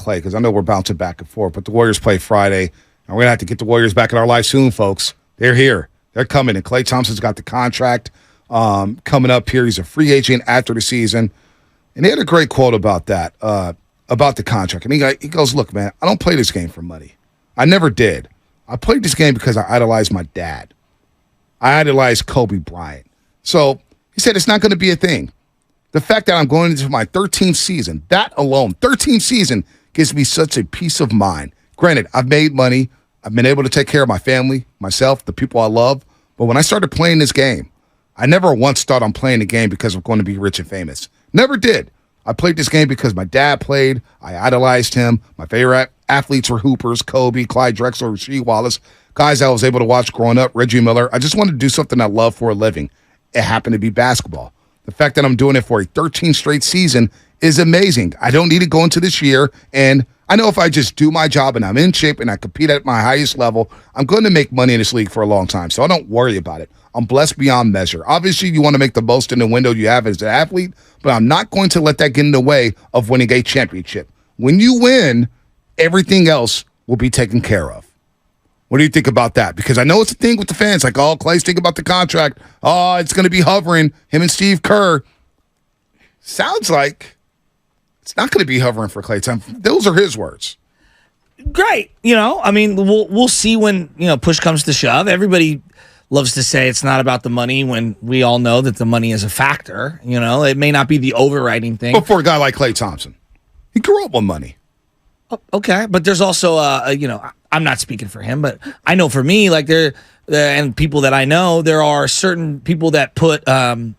Klay because I know we're bouncing back and forth, but the Warriors play Friday, and we're going to have to get the Warriors back in our life soon, folks. They're here. They're coming, and Klay Thompson's got the contract coming up here. He's a free agent after the season, and he had a great quote about that, about the contract. And he goes, look, man, I don't play this game for money. I never did. I played this game because I idolized my dad. I idolized Kobe Bryant. So he said it's not going to be a thing. The fact that I'm going into my 13th season, that alone, 13th season, gives me such a peace of mind. Granted, I've made money. I've been able to take care of my family, myself, the people I love. But when I started playing this game, I never once thought I'm playing the game because I'm going to be rich and famous. Never did. I played this game because my dad played. I idolized him. My favorite athletes were hoopers, Kobe, Clyde Drexler, Rasheed Wallace, guys I was able to watch growing up, Reggie Miller. I just wanted to do something I love for a living. It happened to be basketball. The fact that I'm doing it for a 13th straight season is amazing. I don't need to go into this year, and I know if I just do my job and I'm in shape and I compete at my highest level, I'm going to make money in this league for a long time, so I don't worry about it. I'm blessed beyond measure. Obviously, you want to make the most in the window you have as an athlete, but I'm not going to let that get in the way of winning a championship. When you win, everything else will be taken care of. What do you think about that? Because I know it's a thing with the fans, like, oh, Klay's thinking about the contract. Oh, it's going to be hovering, him and Steve Kerr. Sounds like it's not going to be hovering for Klay Thompson. Those are his words. Great. I mean, we'll see when, push comes to shove. Everybody loves to say it's not about the money when we all know that the money is a factor. It may not be the overriding thing. But for a guy like Klay Thompson, he grew up with money. Okay, but there's also, I'm not speaking for him, but I know for me, like and people that I know, there are certain people that put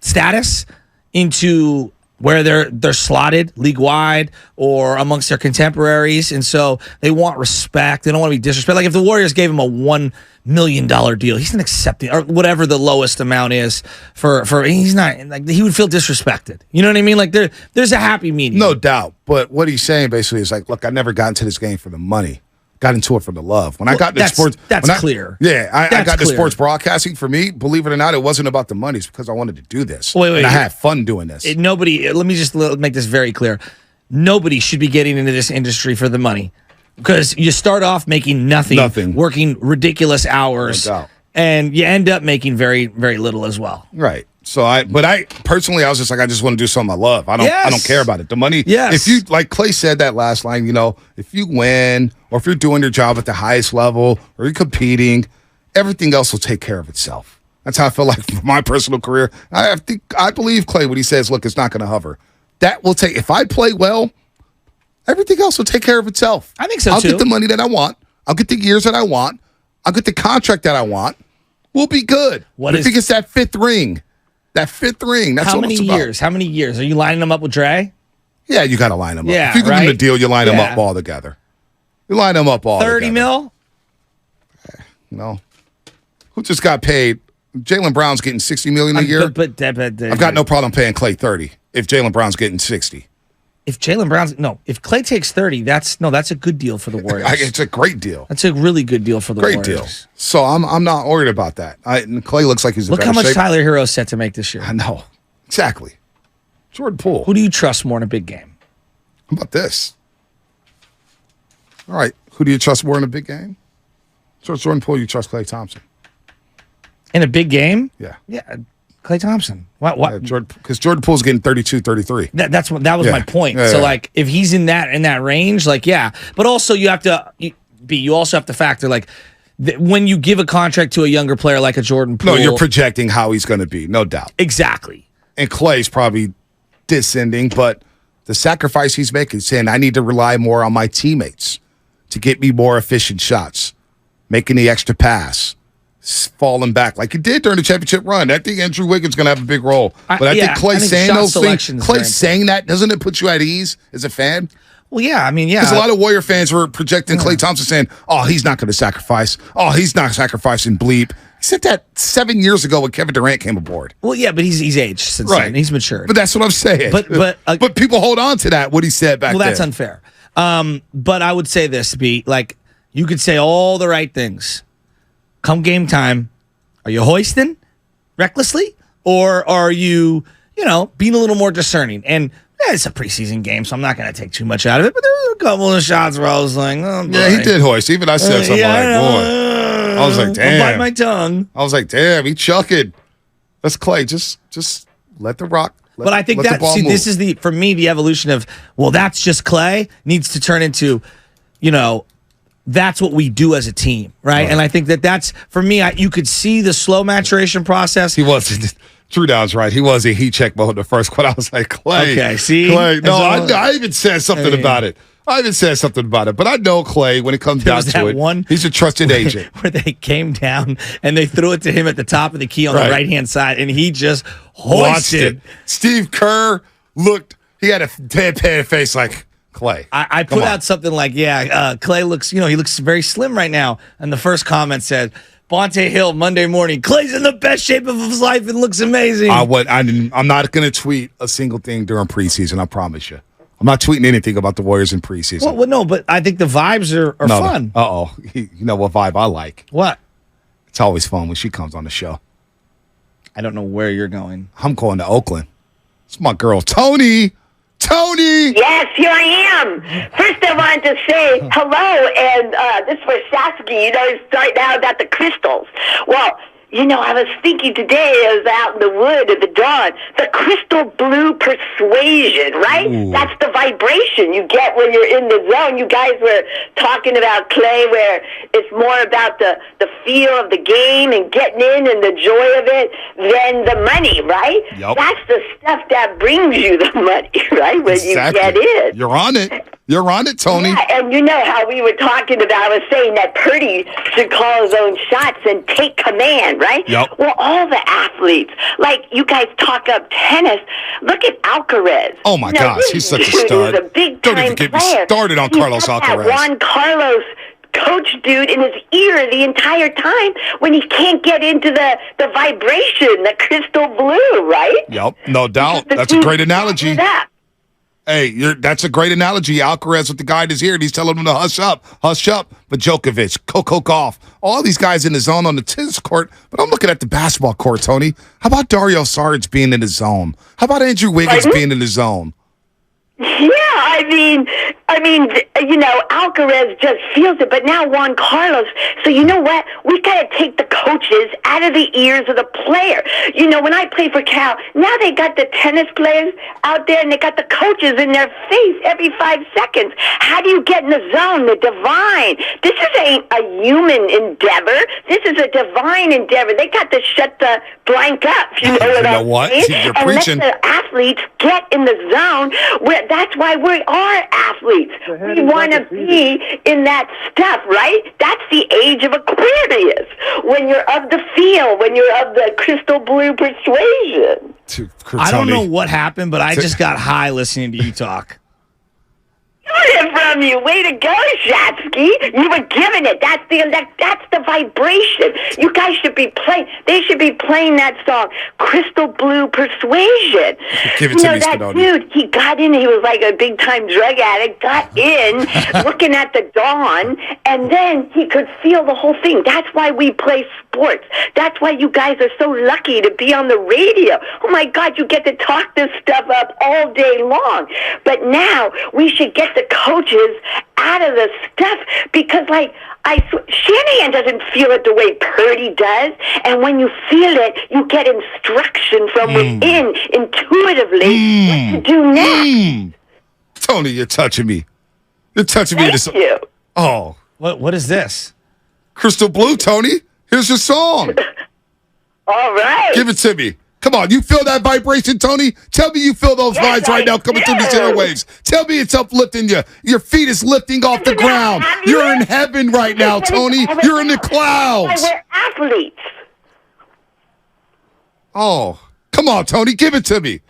status into where they're slotted league-wide or amongst their contemporaries, and so they want respect. They don't want to be disrespected. Like if the Warriors gave him a $1 million deal, he's not accepting, or whatever the lowest amount is for he's not, like, he would feel disrespected. You know what I mean? Like there's a happy medium. No doubt. But what he's saying basically is like, look, I never got into this game for the money. Got into it for the love. When I got into sports, that's clear. Yeah, I got to sports broadcasting. For me, believe it or not, it wasn't about the money. It's because I wanted to do this. Wait, and I had fun doing this. Let me just make this very clear. Nobody should be getting into this industry for the money, because you start off making nothing, working ridiculous hours, and you end up making very, very little as well. Right. So I personally, I was just like, I just want to do something I love. I don't care about it. The money. Yes. If you, like Klay said that last line, if you win or if you're doing your job at the highest level or you're competing, everything else will take care of itself. That's how I feel like for my personal career. I believe Klay when he says, look, it's not going to hover. That will take, if I play well, everything else will take care of itself. I think so, I'll too. get the money that I want. I'll get the years that I want. I'll get the contract that I want. We'll be good. I think it's that fifth ring. That fifth ring. That's how many years? How many years? Are you lining them up with Dre? Yeah, you got to line them up. Yeah, if you give them the deal, you line them up all together. You line them up all 30 together. mil? Who just got paid? Jaylen Brown's getting $60 million a year. But I've got no problem paying Klay 30 if Jaylen Brown's getting 60. If Klay takes 30, that's a good deal for the Warriors. It's a great deal. That's a really good deal for the Warriors. Great deal. So I'm not worried about that. Klay looks like he's in Look better how much shape. Tyler Hero's set to make this year. I know. Exactly. Jordan Poole. Who do you trust more in a big game? How about this? All right. Who do you trust more in a big game? Trust Jordan Poole, you trust Klay Thompson. In a big game? Yeah. Yeah. Klay Thompson. What? Because Jordan Poole's getting 32, 33. That was my point. Yeah, so like, if he's in that range, like, yeah. But also you also have to factor, like, when you give a contract to a younger player like a Jordan Poole. No, you're projecting how he's going to be, no doubt. Exactly. And Klay's probably descending, but the sacrifice he's making, saying I need to rely more on my teammates to get me more efficient shots, making the extra pass, falling back like he did during the championship run. I think Andrew Wiggins going to have a big role. But I think Klay saying those things, Klay saying that, doesn't it put you at ease as a fan? Well, yeah, I mean, yeah. Because a lot of Warrior fans were projecting Klay Thompson saying, oh, he's not going to sacrifice. Oh, he's not sacrificing bleep. He said that 7 years ago when Kevin Durant came aboard. Well, yeah, but he's aged since then. He's matured. But that's what I'm saying. But people hold on to that, what he said back then. Well, that's unfair. But I would say this, B, like, you could say all the right things. Come game time, are you hoisting recklessly? Or are you, being a little more discerning? And It's a preseason game, so I'm not going to take too much out of it. But there were a couple of shots where I was like, oh, boy. Yeah, he did hoist. Even I said something boy. I was like, damn. I'll bite my tongue. I was like, damn, he chucking. That's Klay. Just let the rock. But I think that, this is for me, the evolution of, well, that's just Klay needs to turn into, that's what we do as a team, right? And I think that's, for me, you could see the slow maturation process. He was. True Dow's right. He was in heat check mode the first one. I was like, Klay. Okay, see? Klay. No, I even said something about it. But I know Klay, when it comes down to it, he's a trusted agent. Where they came down and they threw it to him at the top of the key on the right-hand side, and he just hoisted. Steve Kerr he had a deadpan face like, Klay. I put out something like, Klay looks, he looks very slim right now. And the first comment said, Bonte Hill, Monday morning. Klay's in the best shape of his life and looks amazing. I'm not going to tweet a single thing during preseason, I promise you. I'm not tweeting anything about the Warriors in preseason. Well, no, but I think the vibes are fun. Uh-oh. You know what vibe I like? What? It's always fun when she comes on the show. I don't know where you're going. I'm going to Oakland. It's my girl, Tony. Tony! Yes, here I am. First, I wanted to say hello, and this is for Sasky. He's starting out about the crystals. Well, I was thinking today, I was out in the wood at the dawn, the crystal blue persuasion, right? Ooh. That's the vibration you get when you're in the zone. You guys were talking about Klay, where it's more about the feel of the game and getting in and the joy of it than the money, right? Yep. That's the stuff that brings you the money, right? When you get in. You're on it. You're on it, Tony. Yeah, and you know how we were talking about, I was saying that Purdy should call his own shots and take command, right? Yep. Well, all the athletes, like you guys talk up tennis, look at Alcaraz. Oh, my gosh, he's such a stud. He's a big-time Don't even get player. me started on Carlos Alcaraz. That Juan Carlos coach dude in his ear the entire time when he can't get into the vibration, the crystal blue, right? Yep, no doubt. That's a great analogy. Hey, that's a great analogy. Alcaraz with the guy in his ear, and he's telling him to hush up. But Djokovic, Coco Gauff, all these guys in the zone on the tennis court. But I'm looking at the basketball court, Tony. How about Dario Saric being in the zone? How about Andrew Wiggins being in the zone? Yeah, I mean, Alcaraz just feels it, but now Juan Carlos. So you know what? We got to take the coaches out of the ears of the player. When I play for Cal, now they got the tennis players out there, and they got the coaches in their face every 5 seconds. How do you get in the zone, the divine? This ain't a human endeavor. This is a divine endeavor. They got to shut the blank up. You know what I'm saying? You're and preaching. let the athletes get in the zone. That's why we are athletes. We want to be in that stuff, right? That's the age of Aquarius. When you're of the feel, when you're of the crystal blue persuasion. I don't know what happened, but I just got high listening to you talk. It from you. Way to go, Shatsky. You were giving it. That's the vibration. You guys should be playing. They should be playing that song, Crystal Blue Persuasion. Give it to me, that Spinoni. dude, he got in. He was like a big-time drug addict, got in, looking at the dawn, and then he could feel the whole thing. That's why we play sports. That's why you guys are so lucky to be on the radio. Oh, my God, you get to talk this stuff up all day long. But now we should get the coaches out of the stuff because, Shanahan doesn't feel it the way Purdy does. And when you feel it, you get instruction from within intuitively what to do next. Tony, you're touching me. You're touching me. Thank you. Oh. What is this? Crystal Blue, Tony. Here's your song. All right. Give it to me. Come on, you feel that vibration, Tony? Tell me you feel those vibes right now coming through these airwaves. Tell me it's uplifting you. Your feet is lifting off the ground. You're in heaven right now, Tony. You're in the clouds. We're athletes. Oh, come on, Tony. Give it to me.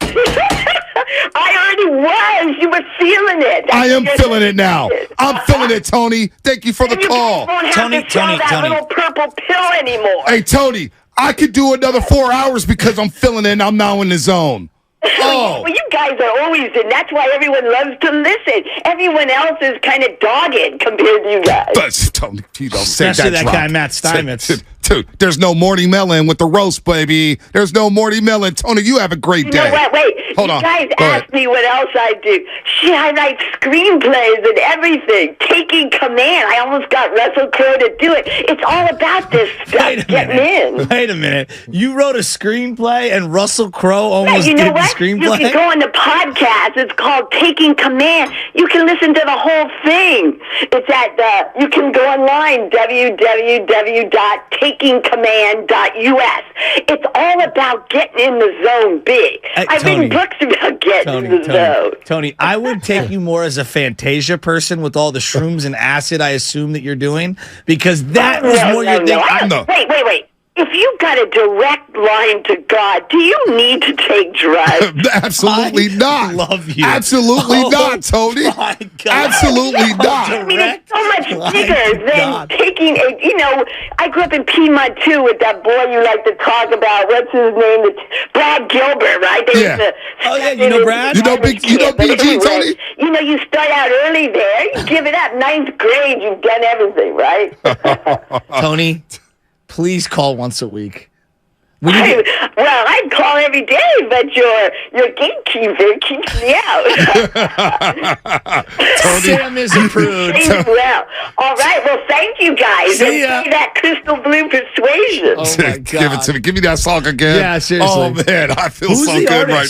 I already was. You were feeling it. I am feeling it now. I'm feeling it, Tony. Thank you for the call. Tony, that little purple pill anymore. Hey, Tony. I could do another 4 hours because I'm feeling it and I'm now in the zone. Oh. Well, you guys are always in. That's why everyone loves to listen. Everyone else is kind of dogged compared to you guys. But, Tony, you don't say Especially that drop. guy, Matt Steinmetz. Dude, there's no Morty Melon with the roast, baby. There's no Morty Melon. Tony, you have a great day. You know what? Wait. Hold on. You guys Go ahead. ask me what else I do. Shit, I write screenplays and everything. Taking command. I almost got Russell Crowe to do it. It's all about this stuff. Getting in. Wait a minute. You wrote a screenplay and Russell Crowe almost You know did what? the screenplay? You can go on the podcast. It's called Taking Command. You can listen to the whole thing. It's at you can go online, www.takingcommand.us. It's all about getting in the zone big. I've written books about getting in the zone. Tony, I would take you more as a Fantasia person with all the shrooms and acid I assume that you're doing, because that was more your thing. Wait. If you got a direct line to God, do you need to take drugs? Absolutely not. Love you. Absolutely not, Tony. My God. Absolutely not. I mean, it's so much bigger than taking a, I grew up in Piedmont, too, with that boy you like to talk about. What's his name? Brad Gilbert, right? You know Brad? You know BG, Tony? You start out early there. You give it up. 9th grade, you've done everything, right? Tony, please call once a week. I'd call every day, but your gatekeeper keeps me out. Sam is approved. Well, all right. Well, thank you guys. See ya. And play that Crystal Blue Persuasion. Oh my God. Give it to me. Give me that song again. Yeah, seriously. Oh, man. I feel Who's so the good artist? right now.